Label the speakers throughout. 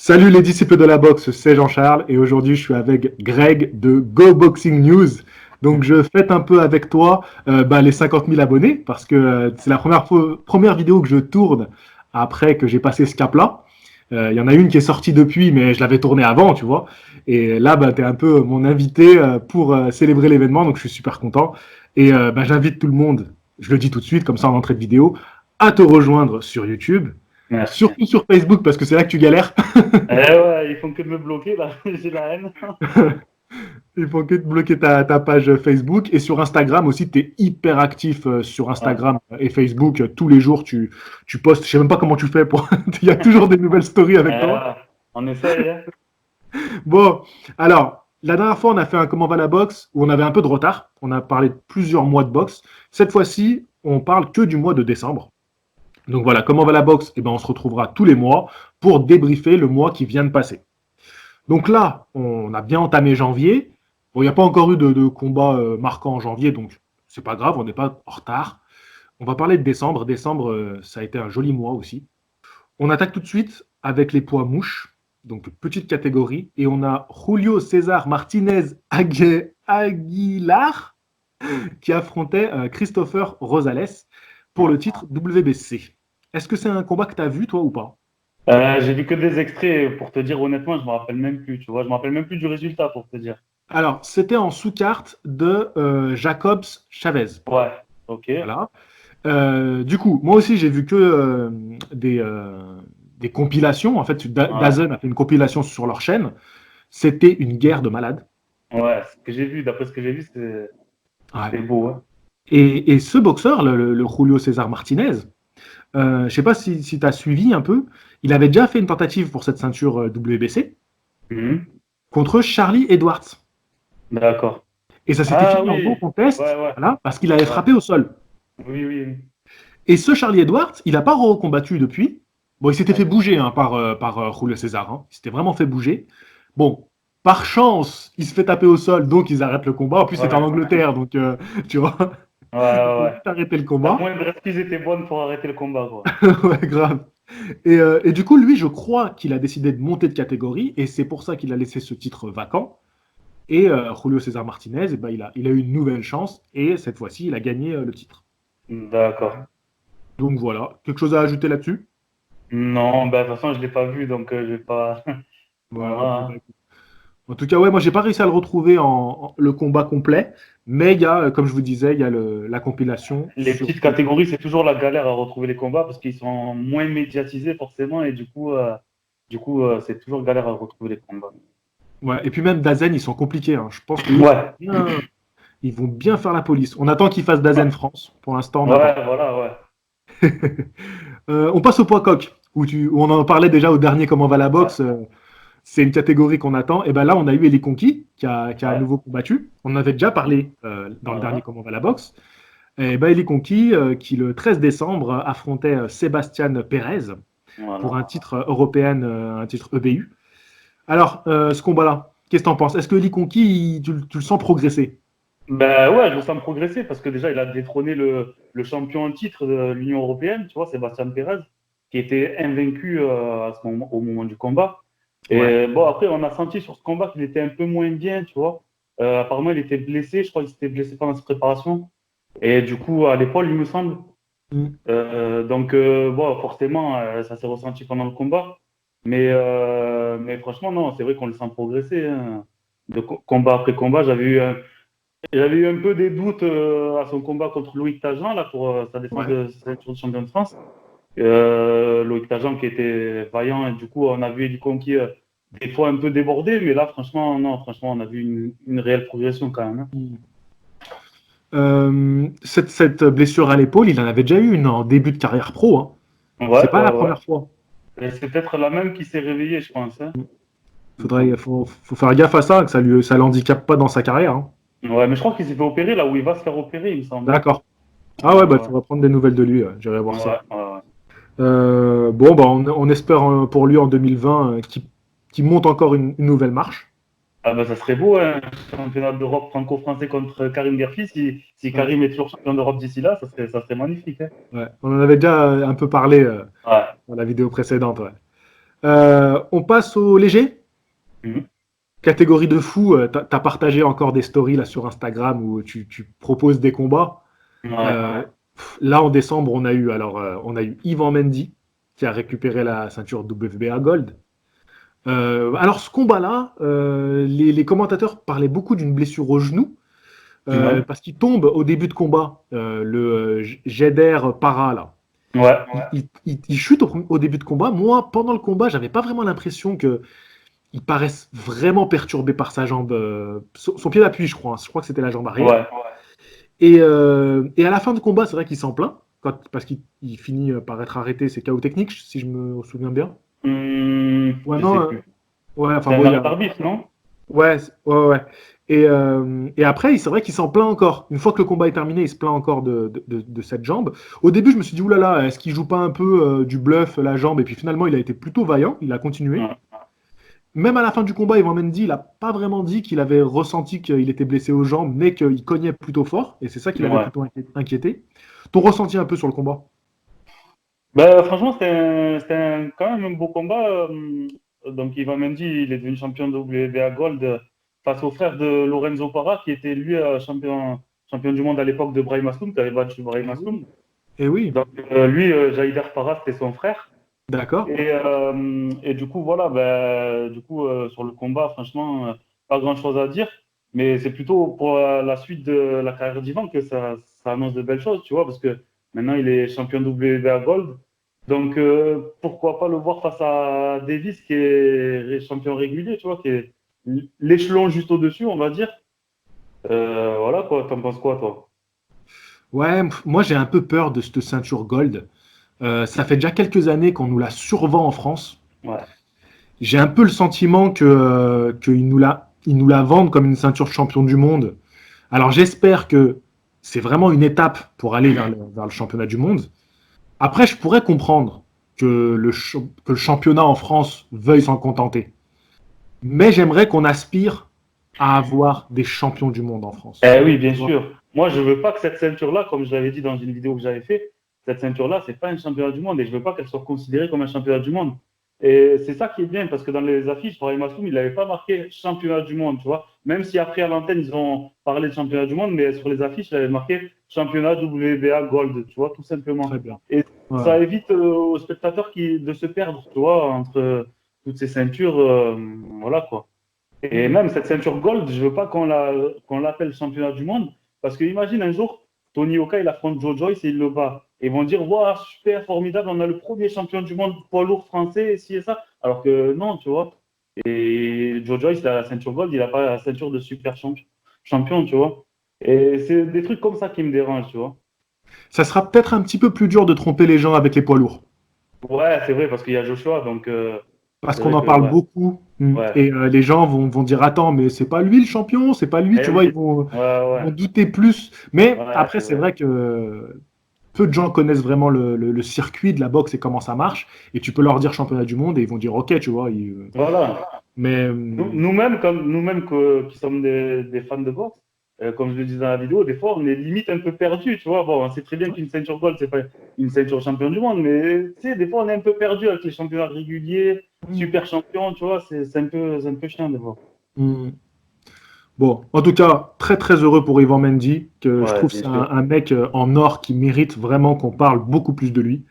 Speaker 1: Salut les disciples de la boxe, c'est Jean-Charles et aujourd'hui je suis avec Greg de Go Boxing News. Donc je fête un peu avec toi les 50 000 abonnés parce que c'est la première vidéo que je tourne après que j'ai passé ce cap-là. Il y en a une qui est sortie depuis mais je l'avais tournée avant, tu vois. Et là, tu es un peu mon invité pour célébrer l'événement, donc je suis super content. Et j'invite tout le monde, je le dis tout de suite comme ça en entrée de vidéo, à te rejoindre sur YouTube,
Speaker 2: Merci.
Speaker 1: surtout sur Facebook parce que c'est là que tu galères.
Speaker 2: Eh ouais, ils font que de me bloquer là, j'ai la haine.
Speaker 1: Il faut que te bloquer ta page Facebook et sur Instagram aussi, tu es hyper actif sur
Speaker 2: Ouais.
Speaker 1: Instagram et Facebook. Tous les jours, tu postes. Je sais même pas comment tu fais pour. Il y a toujours des nouvelles stories avec toi.
Speaker 2: Ouais. On essaye, hein.
Speaker 1: Bon, alors, la dernière fois, on a fait un Comment va la boxe où on avait un peu de retard. On a parlé de plusieurs mois de boxe. Cette fois-ci, on parle que du mois de décembre. Donc voilà, Comment va la boxe? Eh ben, on se retrouvera tous les mois pour débriefer le mois qui vient de passer. Donc là, on a bien entamé janvier. Bon, il n'y a pas encore eu de combat marquant en janvier, donc c'est pas grave, on n'est pas en retard. On va parler de décembre. Décembre, ça a été un joli mois aussi. On attaque tout de suite avec les poids mouches, donc petite catégorie, et on a Julio César Martinez Aguilar qui affrontait Christopher Rosales pour le titre WBC. Est-ce que c'est un combat que tu as vu, toi, ou pas?
Speaker 2: J'ai vu que des extraits, pour te dire honnêtement, je me rappelle même plus, tu vois, je me rappelle même plus du résultat, pour te dire.
Speaker 1: Alors, c'était en sous-carte de Jacobs Chavez.
Speaker 2: Ouais, ok.
Speaker 1: Voilà. Du coup, moi aussi, j'ai vu que des compilations. En fait,
Speaker 2: Ouais,
Speaker 1: Dazen a fait une compilation sur leur chaîne. C'était une guerre de malades.
Speaker 2: ouais, ce que j'ai vu, d'après ce que j'ai vu,
Speaker 1: Ouais.
Speaker 2: c'était beau, hein.
Speaker 1: Et ce boxeur, le Julio César Martinez, je ne sais pas si tu as suivi un peu, il avait déjà fait une tentative pour cette ceinture WBC
Speaker 2: Mhm.
Speaker 1: contre Charlie Edwards.
Speaker 2: D'accord.
Speaker 1: Et ça s'était
Speaker 2: Ah
Speaker 1: fini en
Speaker 2: oui,
Speaker 1: no
Speaker 2: ouais,
Speaker 1: contest,
Speaker 2: ouais,
Speaker 1: voilà, parce qu'il avait
Speaker 2: ouais.
Speaker 1: frappé au sol.
Speaker 2: Oui, oui, oui.
Speaker 1: Et ce Charlie Edwards, il n'a pas recombattu depuis. Bon, il s'était fait bouger hein, par Julio César. Hein. Il s'était vraiment fait bouger. Bon, par chance, il se fait taper au sol, donc ils arrêtent le combat. En plus, c'était en
Speaker 2: Ouais,
Speaker 1: Angleterre, donc tu vois,
Speaker 2: ouais,
Speaker 1: ils ont
Speaker 2: ouais.
Speaker 1: vite arrêté le
Speaker 2: La
Speaker 1: combat.
Speaker 2: moindre excuse était bonne pour arrêter le combat, quoi.
Speaker 1: Ouais, grave. Et du coup, lui, je crois qu'il a décidé de monter de catégorie, et c'est pour ça qu'il a laissé ce titre vacant. Et Julio César Martinez, eh ben, il a eu une nouvelle chance, et cette fois-ci, il a gagné le titre.
Speaker 2: D'accord.
Speaker 1: Donc voilà, quelque chose à ajouter là-dessus?
Speaker 2: Non, ben, de toute façon, je l'ai pas vu, donc je vais pas.
Speaker 1: Voilà, bon,
Speaker 2: Voilà,
Speaker 1: en tout cas, ouais, moi j'ai pas réussi à le retrouver le combat complet, mais il y a, comme je vous disais, il y a la compilation
Speaker 2: les
Speaker 1: sur.
Speaker 2: petites catégories, c'est toujours la galère à retrouver les combats parce qu'ils sont moins médiatisés forcément et c'est toujours galère à retrouver les combats.
Speaker 1: Ouais, et puis même Dazen, ils sont compliqués. Hein. Je pense que eux,
Speaker 2: Ouais,
Speaker 1: ils vont bien faire la police. On attend qu'ils fassent
Speaker 2: ouais,
Speaker 1: Dazen France. Pour l'instant, on attend.
Speaker 2: ouais, voilà, ouais.
Speaker 1: On passe au poids coq, où on en parlait déjà au dernier Comment va la
Speaker 2: Ouais,
Speaker 1: boxe. C'est une catégorie qu'on attend. Et ben là, on a eu Eli Conki qui a à
Speaker 2: ouais,
Speaker 1: nouveau combattu. On en avait déjà parlé dans le dernier
Speaker 2: voilà,
Speaker 1: Comment va la boxe. Et ben Eli Conki, qui le 13 décembre affrontait Sébastien Pérez pour
Speaker 2: voilà.
Speaker 1: un titre européen, un titre EBU. Alors, ce combat-là, qu'est-ce que tu en penses? Est-ce que Lee Conquis, tu le sens progresser?
Speaker 2: Ben ouais, je le sens progresser parce que déjà il a détrôné le champion en titre de l'Union européenne, tu vois, Sébastien Pérez, qui était invaincu au moment du combat.
Speaker 1: Ouais.
Speaker 2: Et bon, après, on a senti sur ce combat qu'il était un peu moins bien, tu vois. Apparemment, il était blessé, je crois qu'il s'était blessé pendant sa préparation. Et du coup, à l'épaule, il me semble.
Speaker 1: Mm.
Speaker 2: Bon, forcément, ça s'est ressenti pendant le combat. Mais franchement, non, c'est vrai qu'on le sent progresser, hein. Combat après combat, j'avais eu un peu des doutes à son combat contre Loïc Tajan, là, pour sa défense
Speaker 1: Ouais.
Speaker 2: de ceinture de champion de France. Loïc Tajan qui était vaillant, et du coup, on a vu Eli Conki des fois un peu débordé, mais là, franchement, non, franchement, on a vu une réelle progression quand même, hein.
Speaker 1: Mm. Cette blessure à l'épaule, il en avait déjà eu une en début de carrière pro. Hein.
Speaker 2: Ouais,
Speaker 1: C'est pas la
Speaker 2: ouais, ouais.
Speaker 1: première fois.
Speaker 2: Et c'est peut-être la même qui s'est réveillée, je pense, hein, il me semble.
Speaker 1: Faut faire gaffe à ça, que ça l'handicape pas dans sa carrière. Hein.
Speaker 2: Ouais, mais je crois qu'il s'est fait opérer là où il va se faire opérer, il me semble, hein.
Speaker 1: D'accord. Ah ouais, bah,
Speaker 2: Ouais,
Speaker 1: tu vas prendre des nouvelles de lui. J'irai voir ça.
Speaker 2: ouais, ouais, ouais.
Speaker 1: Bon, bah, on espère pour lui en 2020 qu'il monte encore une nouvelle marche.
Speaker 2: Ah ben, ça serait beau, hein, un championnat d'Europe franco-français contre Karim Gerfi. Si
Speaker 1: Ouais,
Speaker 2: Karim est toujours champion d'Europe d'ici là, ça serait magnifique, hein.
Speaker 1: ouais. On en avait déjà un peu parlé
Speaker 2: Ouais,
Speaker 1: dans la vidéo précédente. Ouais. On passe au léger.
Speaker 2: Mhm.
Speaker 1: Catégorie de fou, t'as partagé encore des stories là sur Instagram où tu proposes des combats.
Speaker 2: Ouais.
Speaker 1: Euh, Là en décembre, on a eu Yvan Mendy qui a récupéré la ceinture WBA Gold. Alors ce combat-là, les commentateurs parlaient beaucoup d'une blessure au genou
Speaker 2: Ouais.
Speaker 1: parce qu'il tombe au début de combat, Jeder Para là.
Speaker 2: Ouais.
Speaker 1: Il chute au début de combat. Moi, pendant le combat, j'avais pas vraiment l'impression que il paraisse vraiment perturbé par sa jambe, son pied d'appui, je crois. Je crois que c'était la jambe arrière.
Speaker 2: Ouais.
Speaker 1: Et à la fin du combat, c'est vrai qu'il s'en plaint, parce qu'il finit par être arrêté. C'est KO technique, si je me souviens bien. Ouais,
Speaker 2: Je
Speaker 1: non,
Speaker 2: sais plus.
Speaker 1: ouais, enfin
Speaker 2: C'est un
Speaker 1: bon,
Speaker 2: arrêt arbitre, non?
Speaker 1: ouais, ouais, ouais. Et après, c'est vrai qu'il s'en plaint encore. Une fois que le combat est terminé, il se plaint encore de cette jambe. Au début, je me suis dit, oulala, est-ce qu'il joue pas un peu du bluff, la jambe? Et puis finalement, il a été plutôt vaillant, il a continué.
Speaker 2: Ouais.
Speaker 1: Même à la fin du combat, Ivan Mendy, il n'a pas vraiment dit qu'il avait ressenti qu'il était blessé aux jambes, mais qu'il cognait plutôt fort. Et c'est ça qui l'avait
Speaker 2: Ouais.
Speaker 1: plutôt inquiété. Ton ressenti un peu sur le combat?
Speaker 2: Ben, franchement, quand même un beau combat. Donc, Ivan Mendy, il est devenu champion de WBA Gold face au frère de Lorenzo Parra, qui était lui champion du monde à l'époque de Brahim Asloum, qui avait battu Brahim
Speaker 1: Eh
Speaker 2: Asloum.
Speaker 1: oui. Eh oui,
Speaker 2: Donc, lui, Jaïder Parra, c'était son frère.
Speaker 1: d'accord.
Speaker 2: Et du coup, voilà, ben, du coup, sur le combat, franchement, pas grand-chose à dire. Mais c'est plutôt pour la suite de la carrière d'Ivan que ça annonce de belles choses, tu vois, parce que maintenant, il est champion WBA Gold. Donc, pourquoi pas le voir face à Davis, qui est champion régulier, tu vois, qui est l'échelon juste au-dessus, on va dire. Voilà, quoi. T'en penses quoi, toi?
Speaker 1: Ouais, moi j'ai un peu peur de cette ceinture gold. Ça fait déjà quelques années qu'on nous la survend en France.
Speaker 2: Ouais.
Speaker 1: J'ai un peu le sentiment qu'ils nous la vendent comme une ceinture champion du monde. Alors j'espère que c'est vraiment une étape pour aller vers le championnat du monde. Après, je pourrais comprendre que le championnat en France veuille s'en contenter. Mais j'aimerais qu'on aspire à avoir des champions du monde en France.
Speaker 2: Eh oui, bien
Speaker 1: Tu vois.
Speaker 2: sûr. Moi, je veux pas que cette ceinture-là, comme je l'avais dit dans une vidéo que j'avais fait, cette ceinture-là, c'est pas un championnat du monde et je veux pas qu'elle soit considérée comme un championnat du monde. Et c'est ça qui est bien parce que dans les affiches, Brahim Asloum, il n'avait pas marqué championnat du monde, tu vois. Même si après à l'antenne, ils ont parlé de championnat du monde, mais sur les affiches, il avait marqué championnat WBA Gold, tu vois, tout
Speaker 1: Très
Speaker 2: simplement.
Speaker 1: bien.
Speaker 2: Et
Speaker 1: Ouais.
Speaker 2: ça évite aux spectateurs de se perdre, tu vois, entre toutes ces ceintures, voilà quoi. Et
Speaker 1: Mm.
Speaker 2: même cette ceinture gold, je veux pas qu'on l'appelle championnat du monde, parce que imagine un jour, Tony Oka, il affronte Joe Joyce et il le bat. Et ils vont dire, waouh, super, formidable, on a le premier champion du monde poids lourd français, et ci et ça. Alors que non, tu vois. Et Joe Joyce, il a la ceinture gold, il a pas la ceinture de super champion, tu vois. Et c'est des trucs comme ça qui me dérangent, tu vois.
Speaker 1: Ça sera peut-être un petit peu plus dur de tromper les gens avec les poids lourds.
Speaker 2: Ouais, c'est vrai, parce qu'il y a Joshua, donc
Speaker 1: Parce
Speaker 2: c'est
Speaker 1: qu'on
Speaker 2: vrai
Speaker 1: en
Speaker 2: que,
Speaker 1: parle
Speaker 2: ouais,
Speaker 1: beaucoup.
Speaker 2: ouais.
Speaker 1: Et les gens vont dire attends, mais c'est pas lui le champion, c'est pas lui,
Speaker 2: Eh
Speaker 1: tu vois,
Speaker 2: oui, ouais,
Speaker 1: ils
Speaker 2: ouais,
Speaker 1: vont douter plus. Mais
Speaker 2: ouais,
Speaker 1: après,
Speaker 2: c'est
Speaker 1: c'est
Speaker 2: vrai.
Speaker 1: vrai que peu de gens connaissent vraiment le circuit de la boxe et comment ça marche. Et tu peux leur dire championnat du monde et ils vont dire ok, tu vois.
Speaker 2: Voilà.
Speaker 1: Mais
Speaker 2: Nous-mêmes, qui sommes des fans de boxe, comme je le disais dans la vidéo, des fois, on est limite un peu perdu, tu vois. Bon, on sait très bien qu'une ceinture gold, c'est pas une ceinture champion du monde, mais tu sais, des fois, on est un peu perdu avec les championnats réguliers, super champion, tu vois, c'est un peu chiant des fois.
Speaker 1: mm, bon, en tout cas, très très heureux pour Ivan Mendy, que je
Speaker 2: Ouais,
Speaker 1: trouve
Speaker 2: bien
Speaker 1: c'est
Speaker 2: sûr.
Speaker 1: un mec en or qui mérite vraiment qu'on parle beaucoup plus de lui.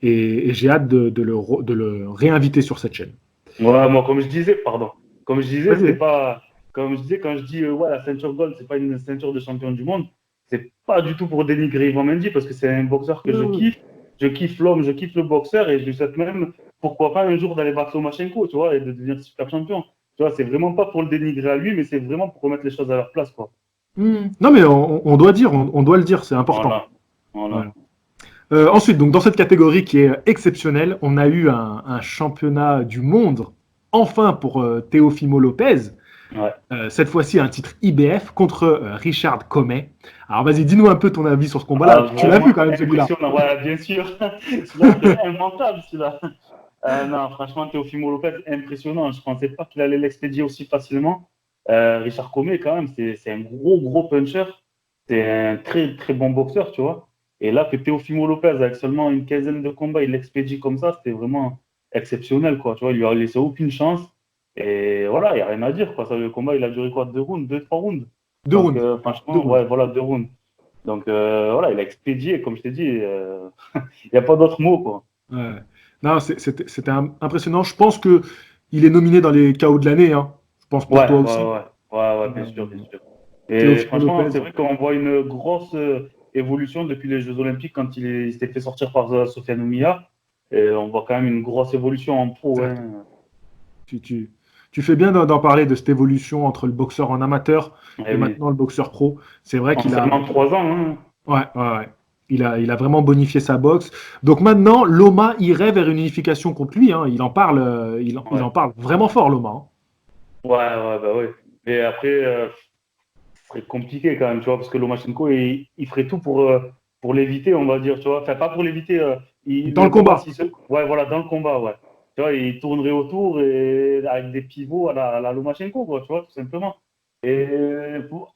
Speaker 1: Et j'ai hâte de le réinviter sur cette chaîne.
Speaker 2: Ouais, moi, comme je disais, pardon, comme je disais,
Speaker 1: Vas-y.
Speaker 2: c'est pas, comme je disais, quand je dis, ouais, la ceinture gold, c'est pas une ceinture de champion du monde, c'est pas du tout pour dénigrer Ivan Mendy, parce que c'est un boxeur que
Speaker 1: Oui, oui.
Speaker 2: je kiffe l'homme, je kiffe le boxeur, et je lui souhaite même, pourquoi pas un jour d'aller battre Lomachenko, tu vois, et de devenir super champion. Tu vois, c'est vraiment pas pour le dénigrer à lui, mais c'est vraiment pour remettre les choses à leur place, quoi.
Speaker 1: Non, mais on doit dire, on doit le dire, c'est important.
Speaker 2: Voilà, voilà.
Speaker 1: Voilà. Ensuite, donc dans cette catégorie qui est exceptionnelle, on a eu un championnat du monde, enfin pour Teofimo Lopez.
Speaker 2: Ouais.
Speaker 1: Cette fois-ci, un titre IBF contre Richard Commey. Alors vas-y, dis-nous un peu ton avis sur ce
Speaker 2: Ah,
Speaker 1: combat-là. Tu l'as vu
Speaker 2: vraiment
Speaker 1: quand même celui-là.
Speaker 2: impressionnant, ouais, bien sûr. Celui-là, c'est immanquable, celui-là. Non, franchement, Teofimo Lopez, impressionnant. Je ne pensais pas qu'il allait l'expédier aussi facilement. Richard Comey, quand même, c'est un gros puncher. C'est un très, très bon boxeur, tu vois. Et là, que Teofimo Lopez, avec seulement une quinzaine de combats, il l'expédie comme ça, c'était vraiment. exceptionnel, quoi. Tu vois, il lui a laissé aucune chance. Et voilà, il n'y a rien à dire, quoi. Ça, le combat, il a duré quoi? 2 rounds, 2, 3 rounds.
Speaker 1: Deux
Speaker 2: Donc,
Speaker 1: rounds. Deux
Speaker 2: franchement,
Speaker 1: rounds.
Speaker 2: ouais, voilà, 2 rounds. Donc, voilà, il a expédié, comme je t'ai dit. Il n'y a pas d'autre mot, quoi.
Speaker 1: Ouais. Non, c'était impressionnant. Je pense que il est nominé dans les KO de l'année, hein. Je pense pour
Speaker 2: Ouais,
Speaker 1: toi
Speaker 2: ouais,
Speaker 1: aussi.
Speaker 2: ouais. Ouais, ouais, bien
Speaker 1: Euh,
Speaker 2: sûr, bien sûr. Et
Speaker 1: Teofimo
Speaker 2: franchement,
Speaker 1: Lopez.
Speaker 2: c'est vrai qu'on voit une grosse évolution depuis les Jeux Olympiques quand il s'était fait sortir par Sofiane Oumiya. Et on voit quand même une grosse évolution en pro,
Speaker 1: Exact.
Speaker 2: hein.
Speaker 1: Tu, tu, tu fais bien d'en parler de cette évolution entre le boxeur en amateur
Speaker 2: Eh
Speaker 1: et
Speaker 2: oui.
Speaker 1: maintenant le boxeur pro. C'est vrai
Speaker 2: En
Speaker 1: qu'il a,
Speaker 2: seulement 3 ans, hein.
Speaker 1: ouais, ouais, ouais. Il a vraiment bonifié sa boxe. Donc maintenant, Loma irait vers une unification contre lui, hein. Il en parle, il
Speaker 2: Ouais.
Speaker 1: en parle vraiment fort, Loma, hein.
Speaker 2: Ouais, ouais, bah ouais. Mais après, ce serait compliqué quand même, tu vois, parce que Lomachenko, il ferait tout pour l'éviter, on va dire, tu vois. Enfin, pas pour l'éviter,
Speaker 1: Dans le
Speaker 2: le combat,
Speaker 1: combat.
Speaker 2: si se... Ouais, voilà, dans le combat, ouais. Tu vois, il tournerait autour et avec des pivots à la Lomachenko, quoi, tu vois, tout simplement. Et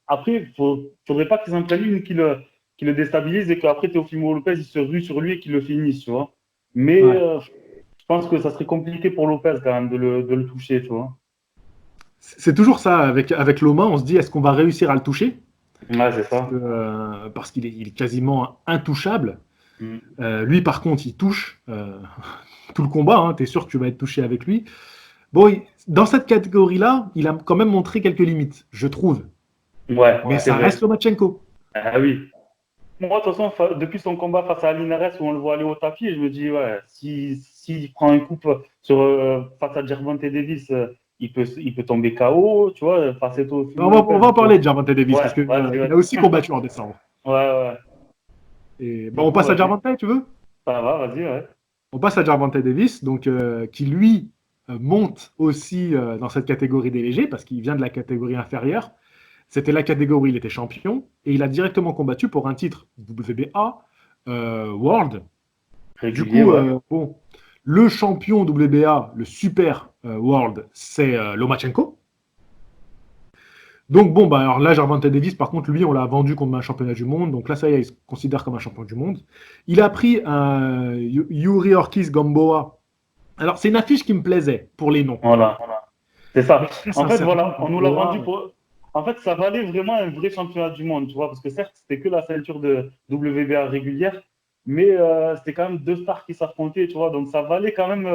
Speaker 2: après, faudrait pas qu'ils en prennent une qui le déstabilise et qu'après Teofimo Lopez, il se rue sur lui et qu'il le finisse, tu vois. Mais
Speaker 1: Ouais.
Speaker 2: je pense que ça serait compliqué pour Lopez quand même de le toucher, tu vois.
Speaker 1: C'est toujours ça avec Loma. On se dit, est-ce qu'on va réussir à le toucher?
Speaker 2: Ouais, c'est ça.
Speaker 1: Parce qu'il est quasiment intouchable.
Speaker 2: Mm.
Speaker 1: Lui, par contre, il touche tout le combat, hein. Tu es sûr que tu vas être touché avec lui. Bon, dans cette catégorie-là, il a quand même montré quelques limites, je trouve.
Speaker 2: Ouais,
Speaker 1: Mais
Speaker 2: c'est
Speaker 1: ça reste
Speaker 2: vrai.
Speaker 1: Lomachenko.
Speaker 2: Ah oui. Moi, de toute façon, depuis son combat face à Linares, où on le voit aller au tapis, je me dis, ouais, s'il prend un coup face à Gervonta Davis, il peut tomber KO, tu vois, face à
Speaker 1: On
Speaker 2: Teofimo
Speaker 1: va, on
Speaker 2: Lopez.
Speaker 1: va en parler de Gervonta Davis
Speaker 2: Ouais,
Speaker 1: parce qu'il
Speaker 2: vas-y,
Speaker 1: il a
Speaker 2: vas-y.
Speaker 1: aussi combattu en décembre.
Speaker 2: Ouais, ouais.
Speaker 1: Et,
Speaker 2: Du
Speaker 1: bon, on
Speaker 2: coup,
Speaker 1: passe à
Speaker 2: vas-y.
Speaker 1: Gervonta, tu veux?
Speaker 2: Ça va, vas-y, ouais.
Speaker 1: On passe à Gervonta Davis, donc, qui lui monte aussi dans cette catégorie des légers parce qu'il vient de la catégorie inférieure. C'était la catégorie où il était champion et il a directement combattu pour un titre WBA World. Du
Speaker 2: Régulier,
Speaker 1: coup,
Speaker 2: ouais.
Speaker 1: bon, le champion WBA, le Super World, c'est Lomachenko. Donc bon, bah alors là, Gervonta Davis, par contre, lui, on l'a vendu comme un championnat du monde. Donc là, ça y est, il se considère comme un champion du monde. Il a pris un Yuri Ortiz Gamboa. Alors, c'est une affiche qui me plaisait pour les noms.
Speaker 2: Voilà. C'est ça.
Speaker 1: Mais très
Speaker 2: En fait,
Speaker 1: sincèrement,
Speaker 2: voilà, on nous l'a vendu
Speaker 1: Gamboa,
Speaker 2: pour. En fait, ça valait vraiment un vrai championnat du monde, tu vois, parce que certes, c'était que la ceinture de WBA régulière, mais c'était quand même deux stars qui s'affrontaient, tu vois, donc ça valait quand même,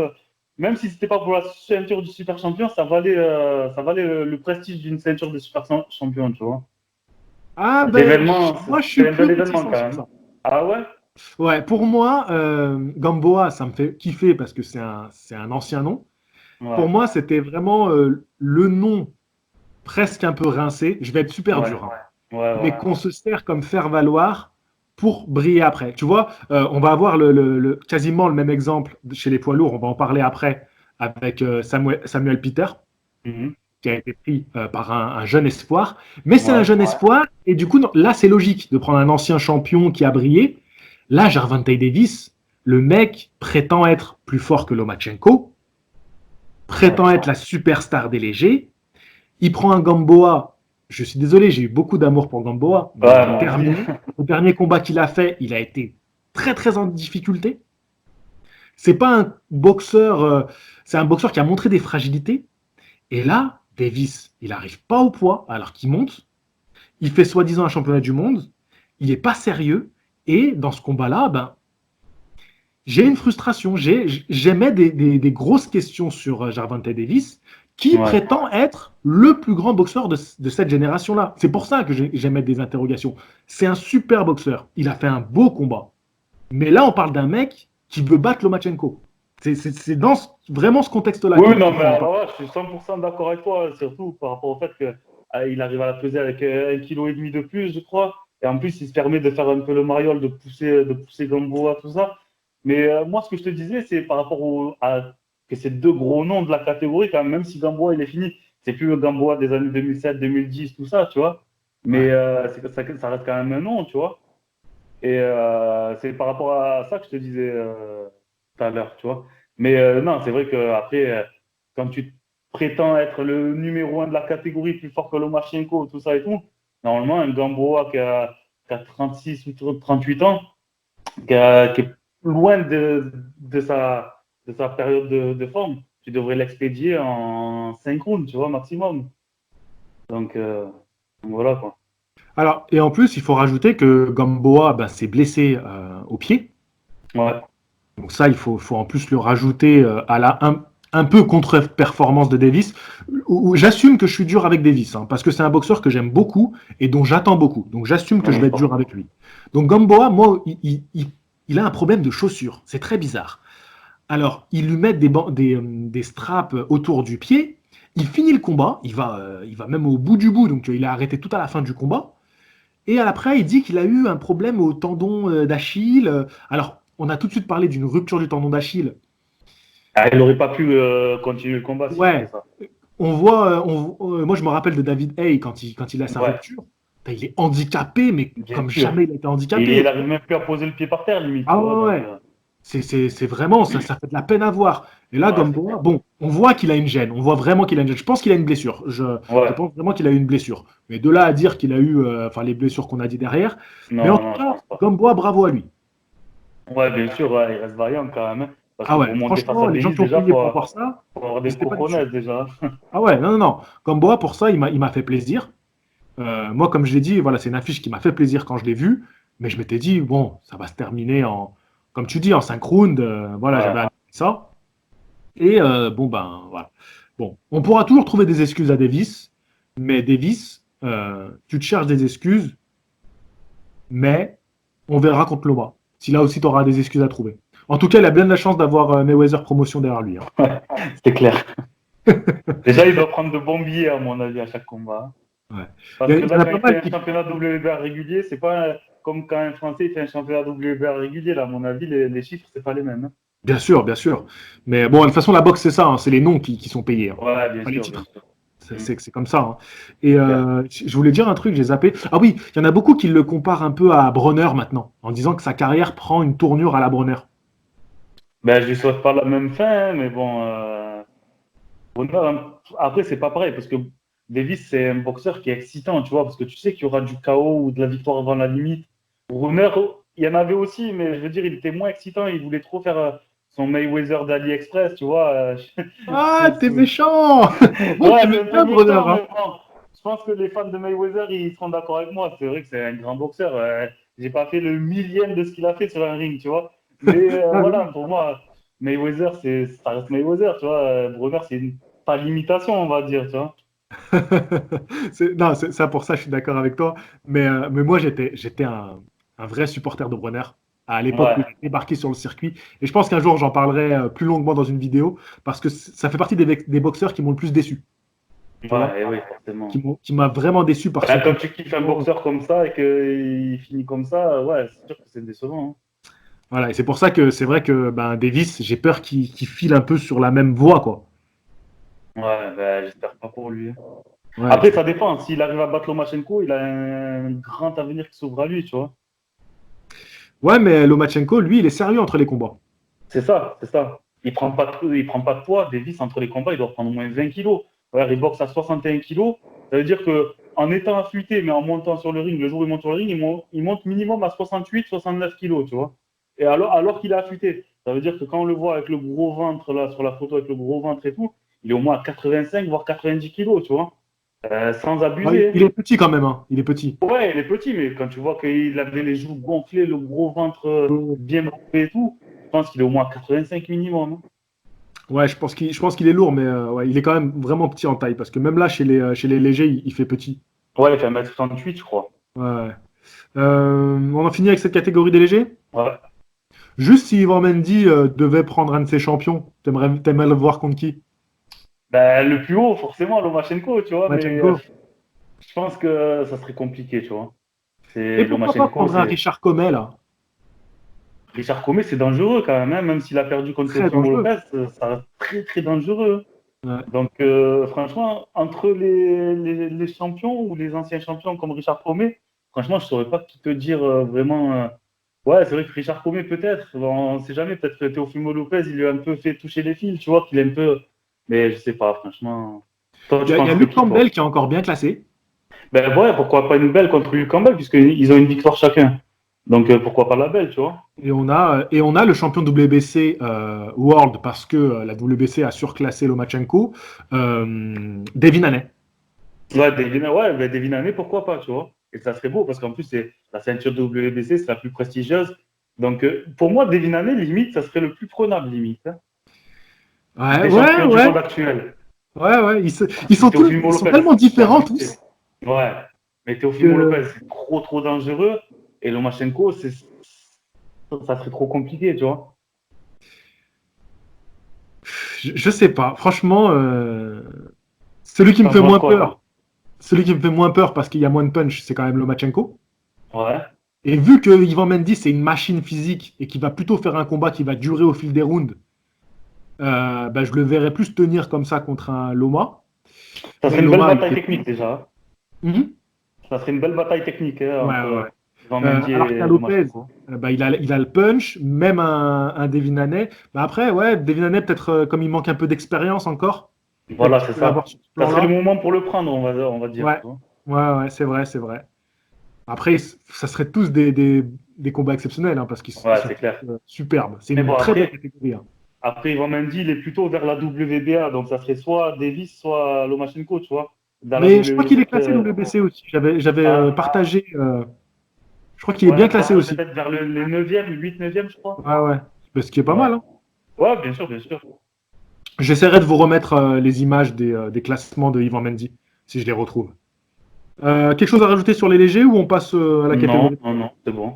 Speaker 2: même si c'était pas pour la ceinture du super champion, ça valait le prestige d'une ceinture de super champion, tu vois.
Speaker 1: ah ben,
Speaker 2: L'événement,
Speaker 1: moi, je suis
Speaker 2: c'était un
Speaker 1: plus
Speaker 2: bel événement
Speaker 1: réticent
Speaker 2: quand
Speaker 1: sur
Speaker 2: même.
Speaker 1: ça.
Speaker 2: Ah ouais?
Speaker 1: Ouais, pour moi, Gamboa, ça me fait kiffer parce que c'est un ancien nom. Pour
Speaker 2: Ouais,
Speaker 1: moi, c'était vraiment le nom presque un peu rincé. Je vais être super
Speaker 2: ouais,
Speaker 1: dur, hein,
Speaker 2: ouais, ouais.
Speaker 1: mais qu'on se sert comme faire-valoir pour briller après. Tu vois, on va avoir quasiment le même exemple chez les poids lourds. On va en parler après avec Samuel Peter,
Speaker 2: Mhm.
Speaker 1: qui a été pris par un jeune espoir. Mais c'est un
Speaker 2: Ouais,
Speaker 1: jeune espoir, et du coup, non, là, c'est logique de prendre un ancien champion qui a brillé. Là, Gervonta Davis, le mec prétend être plus fort que Lomachenko,
Speaker 2: ouais,
Speaker 1: prétend être la superstar des légers. Il prend un Gamboa. Je suis désolé, j'ai eu beaucoup d'amour pour Gamboa, mais
Speaker 2: ouais, moi aussi.
Speaker 1: le dernier combat qu'il a fait, il a été très très en difficulté. C'est pas un boxeur, c'est un boxeur qui a montré des fragilités. Et là, Davis, il n'arrive pas au poids alors qu'il monte. Il fait soi-disant un championnat du monde. Il n'est pas sérieux. Et dans ce combat-là, ben, j'ai une frustration. J'émets des grosses questions sur Gervonta Davis, qui
Speaker 2: Ouais.
Speaker 1: prétend être le plus grand boxeur de cette génération-là. C'est pour ça que j'émets des interrogations. C'est un super boxeur. Il a fait un beau combat. Mais là, on parle d'un mec qui veut battre Lomachenko. C'est dans vraiment ce contexte-là
Speaker 2: Oui, oui,
Speaker 1: qu'il
Speaker 2: non, mais
Speaker 1: faut en
Speaker 2: alors
Speaker 1: parler.
Speaker 2: là, je suis 100% d'accord avec toi, surtout par rapport au fait qu'il arrive à la peser avec 1,5 kg de plus, je crois. Et en plus, il se permet de faire un peu le mariole, de pousser Gamboa, tout ça. Mais moi, ce que je te disais, c'est par rapport à que ces deux gros noms de la catégorie, quand même si Gamboa, il est fini, c'est plus le Gamboa des années 2007, 2010, tout ça, tu vois. Mais
Speaker 1: Ouais.
Speaker 2: ça reste quand même un nom, tu vois. Et c'est par rapport à ça que je te disais tout à l'heure, tu vois. Mais non, c'est vrai qu'après, quand tu prétends être le numéro un de la catégorie, plus fort que Lomachenko, tout ça et tout, normalement, un Gamboa qui a 36 ou 38 ans, qui est loin de c'est sa période de forme. Tu devrais l'expédier en 5 rounds, tu vois, maximum. Donc, voilà, quoi.
Speaker 1: Alors, et en plus, il faut rajouter que Gamboa ben, s'est blessé au pied.
Speaker 2: Ouais,
Speaker 1: Donc ça, il faut en plus le rajouter à un peu contre-performance de Davis. J'assume que je suis dur avec Davis, hein, parce que c'est un boxeur que j'aime beaucoup et dont j'attends beaucoup. Donc j'assume que je vais être dur avec lui. Donc Gamboa, moi, il a un problème de chaussures. C'est très bizarre. Alors, ils lui mettent des straps autour du pied. Il finit le combat. Il va même au bout du bout. Donc il a arrêté tout à la fin du combat. Et après, il dit qu'il a eu un problème au tendon d'Achille. Alors, on a tout de suite parlé d'une rupture du tendon d'Achille.
Speaker 2: ah, il n'aurait pas pu continuer le combat si c'était
Speaker 1: Ouais,
Speaker 2: ça.
Speaker 1: on voit. Moi, je me rappelle de David Haye quand il a sa
Speaker 2: Ouais,
Speaker 1: rupture. Ben, il est handicapé, mais
Speaker 2: bien
Speaker 1: comme
Speaker 2: sûr.
Speaker 1: jamais il a été
Speaker 2: Et il
Speaker 1: handicapé.
Speaker 2: n'arrive même plus à poser le pied par terre, limite,
Speaker 1: Ah
Speaker 2: tu
Speaker 1: ouais,
Speaker 2: vois.
Speaker 1: ouais,
Speaker 2: Donc,
Speaker 1: ouais. C'est vraiment, ça fait de la peine à voir. Et là,
Speaker 2: ouais, c'est
Speaker 1: Gamboa,
Speaker 2: clair.
Speaker 1: bon, on voit qu'il a une gêne. On voit vraiment qu'il a une gêne. Je pense qu'il a une blessure. Je
Speaker 2: Ouais,
Speaker 1: pense vraiment qu'il a eu une blessure. Mais de là à dire qu'il a eu, enfin, les blessures qu'on a dit derrière. Mais en
Speaker 2: non,
Speaker 1: tout
Speaker 2: non, je
Speaker 1: cas,
Speaker 2: pense pas.
Speaker 1: Gamboa, bravo à lui.
Speaker 2: Ouais, bien sûr, ouais, il reste vaillant quand même, hein. Parce
Speaker 1: Ah
Speaker 2: que
Speaker 1: ouais,
Speaker 2: pour monter face
Speaker 1: franchement,
Speaker 2: à
Speaker 1: les gens
Speaker 2: Davis,
Speaker 1: qui ont
Speaker 2: déjà,
Speaker 1: payé pour voir ça,
Speaker 2: faut avoir
Speaker 1: ils
Speaker 2: des
Speaker 1: n'étaient pas déçus.
Speaker 2: cojones déjà.
Speaker 1: Ah ouais, non, non, non. Gamboa, pour ça, il m'a fait plaisir. Moi, comme je l'ai dit, voilà, c'est une affiche qui m'a fait plaisir quand je l'ai vue. Mais je m'étais dit, bon, ça va se terminer comme tu dis, en 5 rounds. Voilà,
Speaker 2: Ouais,
Speaker 1: j'avais annoncé ça. Et bon, ben, voilà. Bon, on pourra toujours trouver des excuses à Davis. Mais Davis, tu te cherches des excuses, mais on verra contre Loma. Si là aussi, tu auras des excuses à trouver. En tout cas, il a bien de la chance d'avoir Mayweather Promotion derrière lui, hein.
Speaker 2: c'est clair. Déjà, il doit prendre de bons billets, à mon avis, à chaque combat, hein.
Speaker 1: Ouais.
Speaker 2: Parce que
Speaker 1: Il y
Speaker 2: là,
Speaker 1: en a
Speaker 2: quand
Speaker 1: pas
Speaker 2: il fait
Speaker 1: mal
Speaker 2: un
Speaker 1: qui.
Speaker 2: championnat WBA régulier, c'est pas comme quand un Français il fait un championnat WBA régulier. Là, à mon avis, les chiffres, c'est pas les mêmes, hein.
Speaker 1: Bien sûr, bien sûr. Mais bon, de toute façon, la boxe, c'est ça, hein, c'est les noms qui sont payés, hein,
Speaker 2: Ouais, bien
Speaker 1: pas les
Speaker 2: sûr, bien
Speaker 1: titres.
Speaker 2: sûr.
Speaker 1: C'est
Speaker 2: Mm,
Speaker 1: c'est- c'est comme ça, hein. Et
Speaker 2: c'est clair.
Speaker 1: je voulais dire un truc, j'ai zappé. Ah oui, il y en a beaucoup qui le comparent un peu à Bronner maintenant, en disant que sa carrière prend une tournure à la Bronner.
Speaker 2: Ben, je lui souhaite pas la même fin, hein, mais bon, Bonheur, hein. Après, c'est pas pareil, parce que Davis, c'est un boxeur qui est excitant, tu vois, parce que tu sais qu'il y aura du chaos ou de la victoire avant la limite. Brunner, il y en avait aussi, mais je veux dire, il était moins excitant, il voulait trop faire son Mayweather d'AliExpress, tu vois.
Speaker 1: Ah, t'es méchant! Bon,
Speaker 2: Ouais,
Speaker 1: tu
Speaker 2: c'est
Speaker 1: m'aimes
Speaker 2: un peu
Speaker 1: bien, Bronner,
Speaker 2: méchant,
Speaker 1: hein.
Speaker 2: mais bon, je pense que les fans de Mayweather, ils seront d'accord avec moi. C'est vrai que c'est un grand boxeur. J'ai pas fait le millième de ce qu'il a fait sur un ring, tu vois. Mais
Speaker 1: Ah
Speaker 2: voilà,
Speaker 1: oui.
Speaker 2: pour moi, Mayweather, ça reste Mayweather, tu vois. Brunner, c'est pas l'imitation, on va dire, tu vois.
Speaker 1: Non, ça pour ça, je suis d'accord avec toi. Mais moi, j'étais un vrai supporter de Bronner à l'époque où il
Speaker 2: Ouais,
Speaker 1: a débarqué sur le circuit. Et je pense qu'un jour, j'en parlerai plus longuement dans une vidéo parce que ça fait partie des boxeurs qui m'ont le plus déçu. Tu vois,
Speaker 2: ouais, et oui, forcément.
Speaker 1: qui m'a vraiment déçu par son
Speaker 2: Quand tu kiffes un
Speaker 1: comportement.
Speaker 2: boxeur comme ça et qu'il finit comme ça, ouais, c'est sûr que c'est décevant,
Speaker 1: Voilà, et c'est pour ça que c'est vrai que ben, Davis, j'ai peur qu'il file un peu sur la même voie, quoi.
Speaker 2: hein. Ouais, ben, j'espère pas pour lui, hein.
Speaker 1: Ouais,
Speaker 2: Après, ça dépend. S'il arrive à battre Lomachenko, il a un grand avenir qui s'ouvre à lui, tu vois.
Speaker 1: ouais, mais Lomachenko, lui, il est sérieux entre les combats.
Speaker 2: C'est ça, c'est ça. Il prend pas de poids. Davis, entre les combats, il doit prendre au moins 20 kilos. Ouais, il boxe à 61 kilos. Ça veut dire que en étant affûté, mais en montant sur le ring, le jour où il monte sur le ring, il monte minimum à 68, 69 kilos, tu vois. Et alors qu'il est affûté. Ça veut dire que quand on le voit avec le gros ventre, là, sur la photo, avec le gros ventre et tout, il est au moins à 85, voire 90 kilos, tu vois. Sans
Speaker 1: Ouais,
Speaker 2: abuser, hein.
Speaker 1: il est petit quand même, hein. Il est petit.
Speaker 2: Ouais, il est petit, mais quand tu vois qu'il avait les joues gonflées, le gros ventre bien gonflé et tout, je pense qu'il est au moins 85 minimum, hein.
Speaker 1: Ouais, je pense qu'il est lourd, mais ouais, il est quand même vraiment petit en taille parce que même là, chez les légers, il fait petit.
Speaker 2: Ouais, il fait 1m68, je crois.
Speaker 1: Ouais, ouais. On en finit avec cette catégorie des légers.
Speaker 2: Ouais.
Speaker 1: Juste si Ivan Mendy devait prendre un de ses champions, t'aimerais le voir contre qui?
Speaker 2: Ben, le plus haut, forcément, Lomachenko, tu vois, mais
Speaker 1: Lomachenko.
Speaker 2: je pense que ça serait compliqué, tu vois.
Speaker 1: Et
Speaker 2: C'est
Speaker 1: pourquoi pas
Speaker 2: Lomachenko,
Speaker 1: prendre un
Speaker 2: c'est
Speaker 1: Richard Comet là?
Speaker 2: Richard Comet, c'est dangereux quand même, hein. Même s'il a perdu contre
Speaker 1: Très
Speaker 2: Teofimo
Speaker 1: dangereux.
Speaker 2: Lopez, ça reste très très dangereux.
Speaker 1: Ouais.
Speaker 2: Donc franchement, entre les champions ou les anciens champions comme Richard Comet, franchement, je saurais pas qui te dire vraiment. Ouais, c'est vrai que Richard Comet peut-être. Bon, on sait jamais. Peut-être que Teofimo Lopez, il lui a un peu fait toucher les fils, tu vois, qu'il est un peu. Mais je sais pas, franchement. Toi,
Speaker 1: Il y
Speaker 2: tu
Speaker 1: a, il y a
Speaker 2: penserais
Speaker 1: Luke
Speaker 2: qui, toi?
Speaker 1: Campbell qui est encore bien classé.
Speaker 2: Ben ouais, pourquoi pas une belle contre Luke Campbell, puisqu'ils ont une victoire chacun. Donc, pourquoi pas la belle, tu vois?
Speaker 1: Et on a le champion WBC World parce que la WBC a surclassé Lomachenko, Devin Haney.
Speaker 2: Ouais, mais Devin Haney, pourquoi pas, tu vois? Et ça serait beau parce qu'en plus, c'est la ceinture WBC, c'est la plus prestigieuse. Donc, pour moi, Devin Haney, limite, ça serait le plus prenable, limite, hein,
Speaker 1: Ouais,
Speaker 2: des
Speaker 1: ouais,
Speaker 2: champions du
Speaker 1: ouais,
Speaker 2: monde actuel.
Speaker 1: ouais. Ils
Speaker 2: Teofimo
Speaker 1: sont
Speaker 2: Lopez,
Speaker 1: tellement
Speaker 2: c'est
Speaker 1: différents
Speaker 2: abusé.
Speaker 1: tous
Speaker 2: Ouais, mais Teofimo
Speaker 1: que
Speaker 2: Lopez, c'est trop, trop dangereux. Et Lomachenko, ça serait trop compliqué, tu vois?
Speaker 1: je sais pas. Franchement, celui qui me
Speaker 2: T'en
Speaker 1: fait
Speaker 2: penses
Speaker 1: moins
Speaker 2: quoi, toi?
Speaker 1: peur, celui qui me fait moins peur parce qu'il y a moins de punch, c'est quand même Lomachenko.
Speaker 2: Ouais.
Speaker 1: Et vu que Ivan Mendy, c'est une machine physique et qu'il va plutôt faire un combat qui va durer au fil des rounds, bah, je le verrais plus tenir comme ça contre un Loma.
Speaker 2: Ça
Speaker 1: Mais
Speaker 2: serait une belle
Speaker 1: Loma, il
Speaker 2: bataille
Speaker 1: fait.
Speaker 2: technique, déjà.
Speaker 1: Mhm.
Speaker 2: Ça serait une belle bataille technique, hein,
Speaker 1: Ouais, ouais,
Speaker 2: entre
Speaker 1: ouais.
Speaker 2: Ivan Mendy
Speaker 1: Alors qu'un
Speaker 2: et
Speaker 1: Lopez,
Speaker 2: Lomachenko.
Speaker 1: bah, il a le punch, même un Devin Haney. Bah, après, ouais, Devin Haney, peut-être comme il manque un peu d'expérience encore, peut-être
Speaker 2: Voilà,
Speaker 1: qu'il
Speaker 2: c'est
Speaker 1: peut l'avoir
Speaker 2: ça.
Speaker 1: sur ce
Speaker 2: Ça serait le
Speaker 1: plan-là.
Speaker 2: moment pour le prendre, on va dire,
Speaker 1: Ouais,
Speaker 2: tu vois.
Speaker 1: ouais, c'est vrai, c'est vrai. Après, ça serait tous des combats exceptionnels, hein, parce qu'ils
Speaker 2: Ouais,
Speaker 1: sont
Speaker 2: c'est
Speaker 1: tous
Speaker 2: clair.
Speaker 1: superbes. C'est
Speaker 2: Mais
Speaker 1: une
Speaker 2: bon,
Speaker 1: très belle
Speaker 2: après,
Speaker 1: catégorie, hein.
Speaker 2: après Ivan Mendy, il est plutôt vers la WBA, donc ça serait soit Davis, soit Lomachenko, tu vois. Dans la
Speaker 1: Mais je crois qu'il est
Speaker 2: WBC,
Speaker 1: classé WBC aussi. J'avais
Speaker 2: ah,
Speaker 1: partagé. Je crois qu'il est bien
Speaker 2: ouais,
Speaker 1: classé aussi.
Speaker 2: peut-être vers les 9e, 8, 9e, je crois.
Speaker 1: Ouais, ouais. Ce qui est pas
Speaker 2: Ouais.
Speaker 1: mal, hein.
Speaker 2: Ouais, bien sûr, bien sûr.
Speaker 1: J'essaierai de vous remettre les images des classements de Ivan Mendy, si je les retrouve. Quelque chose à rajouter sur les légers ou on passe à la
Speaker 2: Non,
Speaker 1: catégorie?
Speaker 2: non, non, c'est bon.